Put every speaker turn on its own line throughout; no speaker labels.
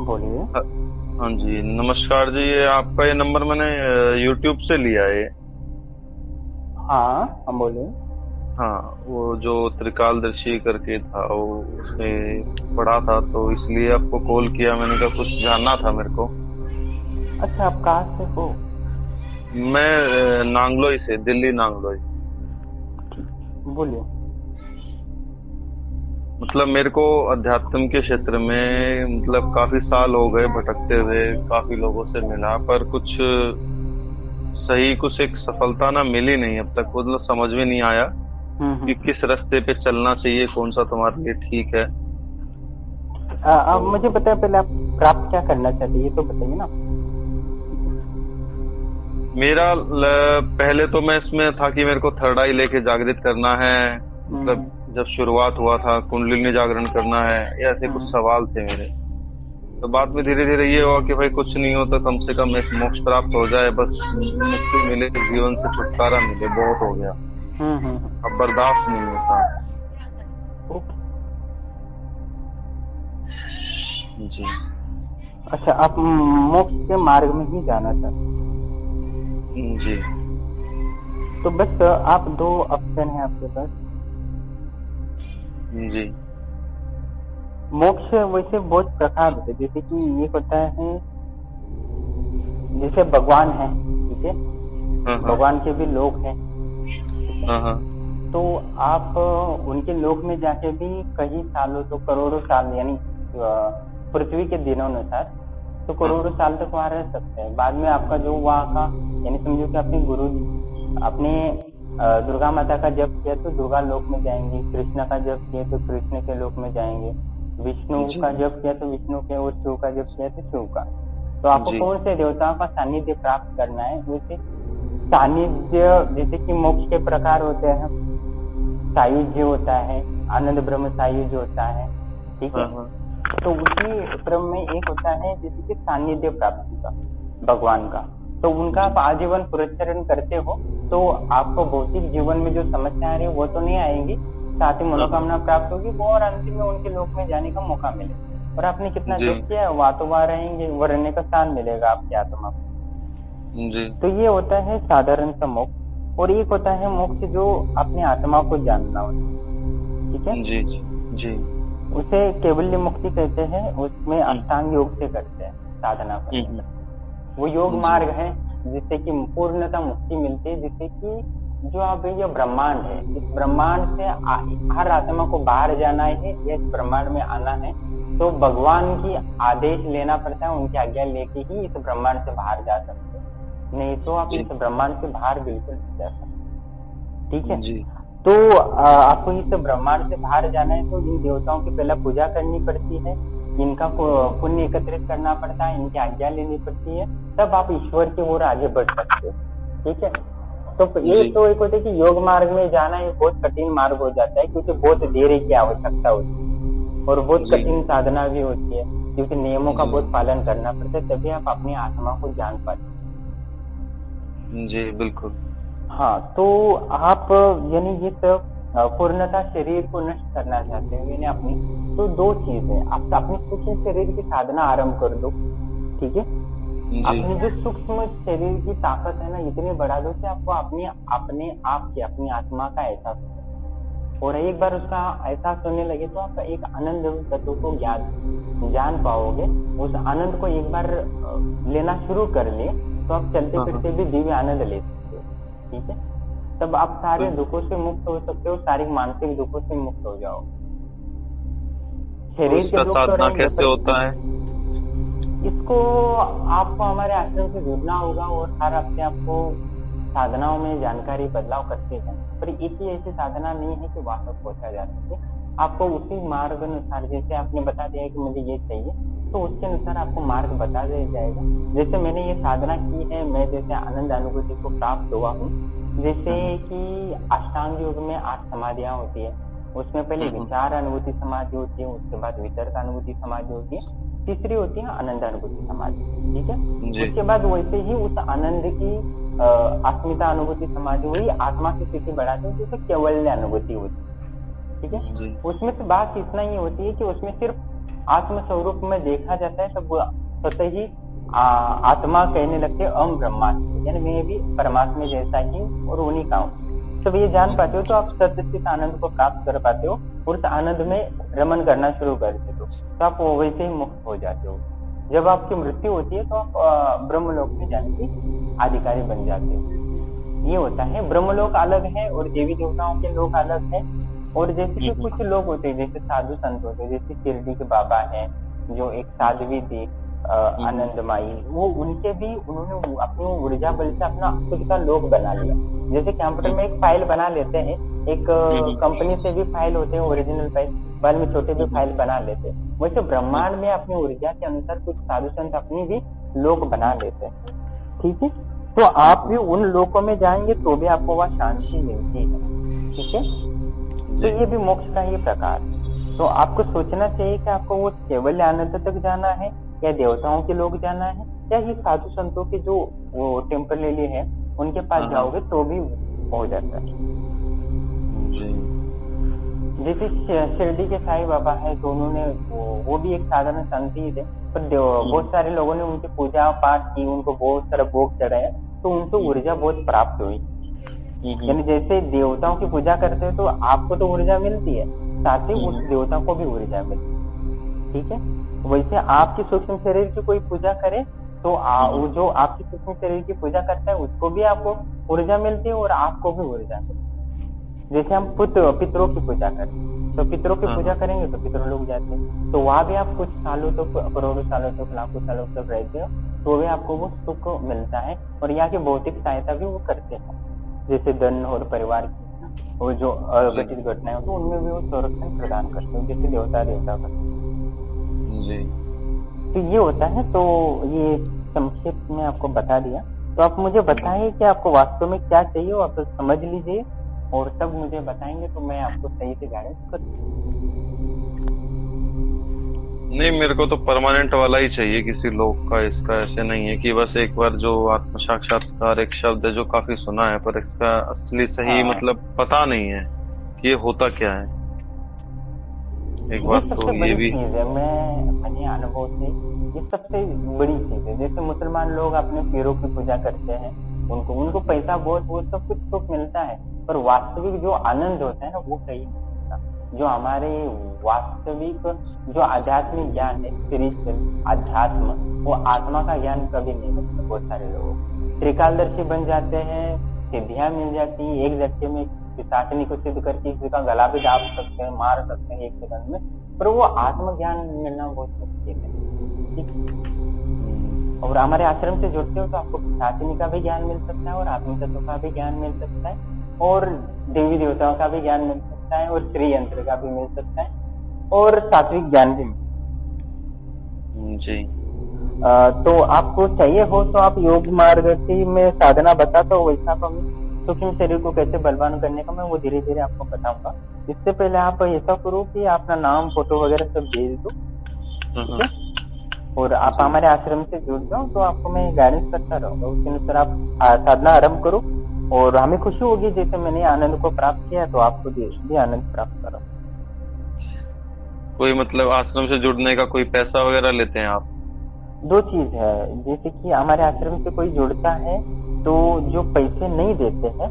बोलिए।
हाँ हाँ जी, नमस्कार जी। ये आपका ये नंबर मैंने यूट्यूब से लिया है।
हाँ, हम बोलिए।
हाँ, वो जो त्रिकालदर्शी करके था, वो उसमें पढ़ा था, तो इसलिए आपको कॉल किया। मैंने कहा कुछ जानना था मेरे को।
अच्छा, आप कहाँ से हो?
मैं नांगलोई से, दिल्ली नांगलोई।
बोलिए।
मतलब मेरे को अध्यात्म के क्षेत्र में मतलब काफी साल हो गए भटकते हुए, काफी लोगों से मिला, पर कुछ सही कुछ एक सफलता ना मिली नहीं अब तक। मतलब समझ में नहीं आया कि
हम्म।
किस रास्ते पे चलना चाहिए, कौन सा तुम्हारे लिए ठीक है। तो
अब मुझे बताया, पहले आप प्राप्त क्या करना चाहते हैं ये तो बताइए ना।
पहले तो मैं इसमें था कि मेरे को थर्ड आई लेके जागृत करना है। मतलब
हम्म।
जब शुरुआत हुआ था, कुंडलिनी जागरण करना है, ये ऐसे कुछ
हम्म।
सवाल थे मेरे। तो बाद में धीरे धीरे ये हुआ कि भाई कुछ नहीं हो तो कम से कम एक मोक्ष प्राप्त हो जाए, बस मुक्ति मिले, जीवन से छुटकारा मिले, बहुत हो गया। अब बर्दाश्त नहीं होता।
ओके।
जी।
अच्छा, आप मोक्ष के मार्ग में ही जाना चाहते
जी।
हैं तो बस आप दो ऑप्शन है आपके पास।
जी।
मोक्ष वैसे बहुत प्रकार होते हैं, जैसे कि एक होता है जैसे भगवान है, ठीक है।
हाँ हाँ।
भगवान के भी लोक हैं, ठीक है।
हाँ हाँ।
तो आप उनके लोक में जाके भी कई सालों, तो करोड़ों साल, यानी पृथ्वी के दिनों अनुसार तो
हाँ
करोड़ों साल तक वहां रह सकते हैं। बाद में आपका जो वहाँ का, यानी समझो कि अपने गुरु, अपने दुर्गा माता का जप किया तो दुर्गा लोक में जाएंगे, कृष्ण का जप किया तो कृष्ण के लोक में जाएंगे, विष्णु
जी।
का जप किया तो विष्णु के, और शिव का जप किया तो शिव का। तो आपको
जी।
कौन से देवताओं का सानिध्य प्राप्त करना है, वैसे सानिध्य, जैसे कि मोक्ष के प्रकार होते हैं। सायुज्य होता है, आनंद ब्रह्म सायुज्य होता है, ठीक है।
हाँ हाँ।
तो उसी क्रम में एक होता है जैसे कि सानिध्य प्राप्ति का, भगवान का। तो उनका
जी।
आप आजीवन पुरस्चरण करते हो तो आपको भौतिक जीवन में जो समस्या आ रही है वो तो नहीं आएंगी, साथ ही
हाँ हाँ।
मनोकामना प्राप्त होगी वो, और अंतिम में उनके लोक में जाने का मौका मिलेगा। और आपने कितना
जी।
जप किया है वहाँ तो वहाँ रहेंगे, वो रहने का स्थान मिलेगा आपकी आत्मा को।
जी।
तो ये होता है साधारण सा मोक्ष। और एक होता है मोक्ष जो अपनी आत्मा को जानना होता है, ठीक है।
जी। जी। जी।
उसे केवल्य मुक्ति कहते हैं, उसमें अष्टांग योग से करते हैं साधना करने
हम्म।
का। वो योग
जी।
मार्ग है जिससे कि पूर्णतः मुक्ति मिलती है, जिससे कि जो आप ये ब्रह्मांड है, इस ब्रह्मांड से हर आत्मा को बाहर जाना है या इस ब्रह्मांड में आना है तो भगवान की आदेश लेना पड़ता है, उनकी आज्ञा लेके ही इस ब्रह्मांड से बाहर जा सकते हैं, नहीं तो आप
जी।
इस ब्रह्मांड से बाहर बिल्कुल नहीं जा सकते, ठीक है।
जी।
तो आपको इस ब्रह्मांड से बाहर जाना है तो इन देवताओं की पहले पूजा करनी पड़ती है, इनका पुण्य एकत्रित करना पड़ता है, इनकी आज्ञा लेनी पड़ती है, तब आप ईश्वर की ओर आगे बढ़ सकते हो, ठीक है। तो ये
जी।
तो एक होता है कि योग मार्ग में जाना ये बहुत कठिन मार्ग हो जाता है, क्योंकि बहुत धैर्य की आवश्यकता होती है और बहुत
जी।
कठिन साधना भी होती है, क्योंकि नियमों का
जी।
बहुत पालन करना पड़ता है, तभी आप अपनी आत्मा को जान पाते।
जी, बिल्कुल।
हाँ, तो आप यानी इस पूर्णतः शरीर को नष्ट करना चाहते हो, यानी अपनी, तो दो चीज है, आप अपने सूक्ष्म शरीर की साधना आरंभ कर दो, ठीक है।
जी।
अपनी जो सूक्ष्म शरीर की ताकत है ना इतनी बढ़ा दो कि आपको अपने आप की, अपनी आत्मा का एहसास हो, और एक बार उसका एहसास होने लगे तो आप एक आनंद तत्व को जान पाओगे। उस आनंद को एक बार लेना शुरू कर लिए तो आप चलते
हाँ हाँ।
फिरते भी दिव्य आनंद ले सकते हो, ठीक है। तब आप सारे दुखों से मुक्त हो सकते हो, सारे मानसिक दुखों से मुक्त हो जाओ।
तो
शरीर के
इसका
दुख तो
साधना
रहेंगे
कैसे
पर
होता है?
इसको आपको हमारे आश्रम से जुड़ना होगा और हर हफ्ते आपको साधनाओं में जानकारी बदलाव करते हैं, पर एक ही ऐसी साधना नहीं है कि वहां तक पहुंचा जा सके। आपको उसी मार्ग अनुसार, जैसे आपने बता दिया कि मुझे ये चाहिए, तो उसके अनुसार आपको मार्ग बता दिया जाएगा। जैसे मैंने ये साधना की है, मैं जैसे आनंद अनुभूति को प्राप्त हुआ हूँ, जैसे कि अष्टांग योग में 8 समाधियां होती है, उसमें पहले विचार अनुभूति समाधि होती है, उसके बाद वितर्क अनुभूति समाधि होती है, तीसरी होती है आनंद अनुभूति समाधि, ठीक है।
जी।
उसके बाद वैसे ही उस आनंद की अस्मिता अनुभूति समाधि हुई, आत्मा की स्थिति बढ़ाते हैं, जैसे केवल्य अनुभूति होती है, ठीक है।
जी।
उसमें से बात इतना ही होती है कि उसमें सिर्फ आत्म स्वरूप में देखा जाता है तब वो स्वतः ही आत्मा कहने लगते हैं अहम ब्रह्मास्मि, यानी मैं भी परमात्मा जैसा ही और उन्हीं का हूँ। जब ये जान पाते हो तो आप सत्चित आनंद को प्राप्त कर पाते हो और उस आनंद में रमन करना शुरू कर देते हो, तो आप वैसे ही मुक्त हो जाते हो। जब आपकी मृत्यु होती है तो आप ब्रह्मलोक में जाने के अधिकारी बन जाते हो। ये होता है, ब्रह्मलोक अलग है और देवी देवताओं के लोग अलग है। और जैसे कि कुछ लोग होते हैं, जैसे साधु संत होते हैं, जैसे शिरडी के बाबा हैं जो एक साध्वी थी आनंदमाई, वो उनके भी उन्होंने अपनी ऊर्जा बल से अपना खुद का लोक बना लिया। जैसे कंप्यूटर में एक फाइल बना लेते हैं, एक कंपनी से भी फाइल होते हैं ओरिजिनल फाइल, बाद में छोटे भी फाइल बना लेते हैं, वैसे ब्रह्मांड में अपनी ऊर्जा के अनुसार कुछ साधु संत अपनी भी लोक बना लेते हैं। ठीक है, तो आप भी उन लोकों में जाएंगे तो भी आपको वह शांति मिलती है। ठीक है, तो ये भी मोक्ष का ही प्रकार है। तो आपको सोचना चाहिए कि आपको वो केवल आनंद तक जाना है या देवताओं के लोग जाना है या ये साधु संतों के जो वो टेम्पररी है उनके पास जाओगे तो भी हो जाता है। जैसे शिरडी के साईं बाबा है तो उन्होंने वो भी एक साधारण संत ही थे, पर बहुत सारे लोगों ने उनकी पूजा पाठ की, उनको बहुत सारा भोग चढ़ाया तो उनको ऊर्जा बहुत प्राप्त हुई। यानी जैसे देवताओं की पूजा करते हैं तो आपको तो ऊर्जा मिलती है, साथ ही उस देवता को भी ऊर्जा मिलती है। ठीक है, वैसे आपकी सूक्ष्म शरीर की कोई पूजा करे तो वो जो आपकी सूक्ष्म शरीर की पूजा करता है उसको भी आपको ऊर्जा मिलती है और आपको भी ऊर्जा मिलती है। जैसे हम पितरों की पूजा करें तो पितरों की पूजा करेंगे तो पितरों लोग जाते हैं, तो वहां भी आप कुछ सालों तक करोड़ों सालों तक लाखों सालों तक रहते हो तो भी आपको वो सुख मिलता है। और यहाँ की भौतिक सहायता भी वो करते हैं, जैसे धन और परिवार की वो जो अघटित घटनाएं होती है उनमें भी वो संरक्षण प्रदान करते हैं, जैसे देवता करते हैं। तो ये होता है। तो ये संक्षेप में आपको बता दिया। तो आप मुझे बताइए कि आपको वास्तव में क्या चाहिए, आप तो समझ लीजिए और तब मुझे बताएंगे तो मैं आपको सही से गाइडेंस कर
नहीं, मेरे को तो परमानेंट वाला ही चाहिए किसी लोग का। इसका ऐसे नहीं है कि बस एक बार जो आत्म साक्षात्कार एक शब्द है जो काफी सुना है पर इसका असली सही मतलब पता नहीं है कि ये होता क्या है। एक बात तो ये भी
चीज है, मैं अपने अनुभव से ये सबसे बड़ी चीज है। जैसे मुसलमान लोग अपने पीरों की पूजा करते हैं, उनको पैसा बहुत सब कुछ सुख मिलता है, पर वास्तविक जो आनंद होता है ना वो कहीं नहीं मिलता। जो हमारे वास्तविक जो आध्यात्मिक ज्ञान है, स्पिरिचुअल अध्यात्म, वो आत्मा का ज्ञान कभी नहीं मिलता। बहुत सारे लोग त्रिकालदर्शी बन जाते हैं, सिद्धियां मिल जाती है, एक झटके में पिशाचनी को सिद्ध करके किसी का गला भी दाब सकते हैं, मार सकते हैं एक सेकंड में, पर वो आत्मज्ञान मिलना बहुत मुश्किल है। ठीक, और हमारे आश्रम से जुड़ते हो तो आपको पिशाचनी का भी ज्ञान मिल सकता है और आत्म तत्व का भी ज्ञान मिल सकता है और देवी देवताओं का भी ज्ञान मिल सकता है और श्री यंत्र का भी मिल सकता है और सात्विक ज्ञान भी
जी।
तो आपको चाहिए हो तो आप योग मार्ग की में साधना बताता हो, वैसा हम सूक्ष्म शरीर को कैसे बलवान करने का मैं वो धीरे धीरे आपको बताऊंगा। इससे पहले आप ऐसा करो कि अपना नाम फोटो वगैरह सब भेज दो, ठीक है, और आप हमारे आश्रम से जुड़ जाओ तो आपको मैं गाइडेंस करता रहूंगा। उसके अनुसार आप साधना आरम्भ करो और हमें खुशी होगी जैसे मैंने आनंद को प्राप्त किया तो आपको भी आनंद प्राप्त करो।
कोई मतलब आश्रम से जुड़ने का कोई पैसा वगैरह लेते हैं आप?
दो चीज है, जैसे कि हमारे आश्रम से कोई जुड़ता है तो जो पैसे नहीं देते हैं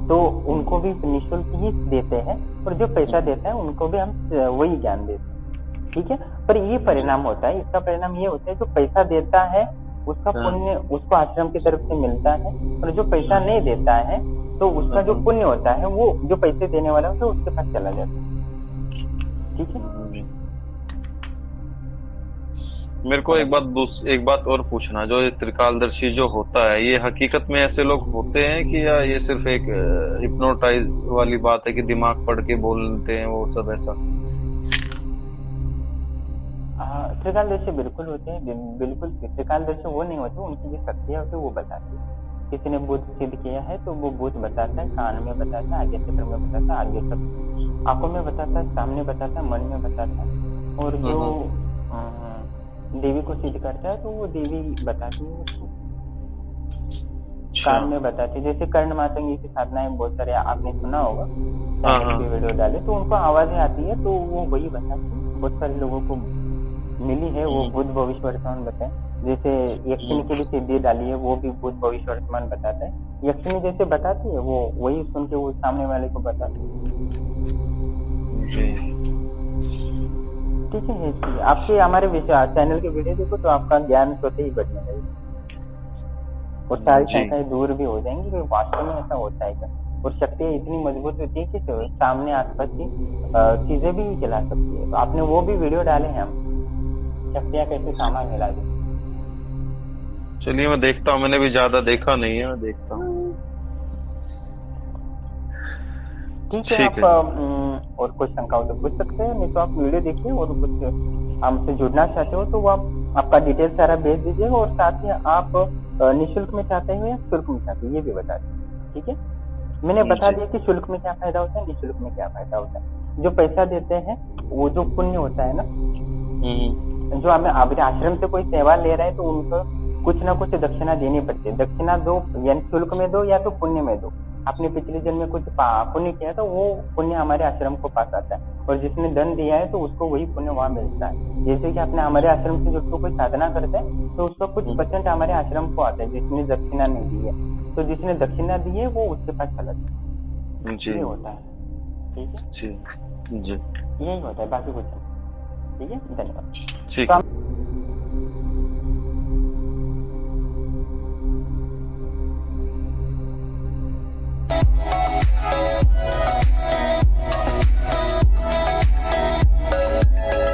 तो उनको भी निःशुल्क ही देते हैं और जो पैसा देता है उनको भी हम वही ज्ञान देते हैं। ठीक है, पर ये परिणाम होता है, इसका परिणाम ये होता है जो पैसा देता है उसका पुण्य उसको आश्रम की तरफ से मिलता है और जो पैसा नहीं देता है तो उसका जो पुण्य होता है वो जो पैसे देने वाला होता है उसके पास चला जाता है। ठीक है,
मेरे को एक बात और पूछना, जो त्रिकालदर्शी जो होता है ये हकीकत में ऐसे लोग होते हैं कि या ये सिर्फ एक हिप्नोटाइज वाली बात है कि दिमाग पढ़ के बोलते हैं वो सब ऐसा?
त्रिकालदर्शी बिल्कुल होते हैं, बिल्कुल त्रिकालदर्शी वो नहीं होते, उनकी जो शक्तियां होती है वो बताती है। किसी ने भूत सिद्ध किया है तो वो भूत बताता है, कान में बताता है, आगे क्षेत्र में बताता है, आगे सब आंखों में बताता है, सामने बताता है, मन में बताता है। और जो देवी को सिद्ध करता है तो वो देवी बताती है उसको, कान में बताती है। जैसे कर्ण मातंगी की साधनाएं बहुत सारे आपने सुना होगा, वीडियो डाले तो उनको आवाजें आती है तो वो वही बताती है, बहुत सारे लोगों को मिली है वो बुद्ध भविष्य वर्तमान बताए। जैसे यक्षिणी की भी सिद्धि डाली है, वो भी बुद्ध भविष्य वर्तमान बताता है। यक्षिणी जैसे बताती है वो वही सुन के वो सामने वाले को बताती है।
जी
ठीक है, इसलिए आपके हमारे चैनल के वीडियो देखो तो आपका ज्ञान स्वतः ही बढ़ने लगेगा और सारी
जी
शंकाएं दूर भी हो जाएंगी कि वास्तव में ऐसा होता है क्या। और शक्तियाँ इतनी मजबूत होती है कि सामने आसपास की चीजें भी चला सकती है। तो आपने वो भी वीडियो डाले हैं हम, शक्तियाँ कैसे सामान मिला दी।
चलिए मैं देखता हूँ, मैंने भी ज्यादा देखा नहीं है, मैं देखता हूँ।
ठीक है,
ठीक
आप
है जी।
और कुछ शंका हो तो पूछ सकते हैं, नहीं तो आप वीडियो देखिए और कुछ हमसे जुड़ना चाहते हो तो वो आप आपका डिटेल सारा भेज दीजिएगा और साथ ही आप निःशुल्क में चाहते हो या शुल्क में चाहते हो ये भी बता दीजिए। ठीक है, मैंने बता
जी
दिया कि शुल्क में क्या फायदा होता है, निःशुल्क में क्या फायदा होता है। जो पैसा देते हैं वो जो पुण्य होता है ना, जो हमें अपने आश्रम से कोई सेवा ले रहा है तो उनको कुछ ना कुछ दक्षिणा देनी पड़ती है। दक्षिणा दो, यानी शुल्क में दो या तो पुण्य में दो। आपने पिछले जन्म में कुछ पुण्य किया तो वो पुण्य हमारे आश्रम को पास आता है, और जिसने धन दिया है तो उसको वही पुण्य वहां मिलता है। जैसे कि आपने हमारे आश्रम से जो कोई साधना करता है तो उसका कुछ परसेंट हमारे आश्रम को आता है जिसने दक्षिणा नहीं दी है। तो जिसने दक्षिणा दी है वो उसके पास चला जाता है।
जी
ये होता है। ठीक है,
जी जी
यही होता है, बाकी कुछ नहीं। ठीक है, धन्यवाद।
ठीक
तो
है।
हम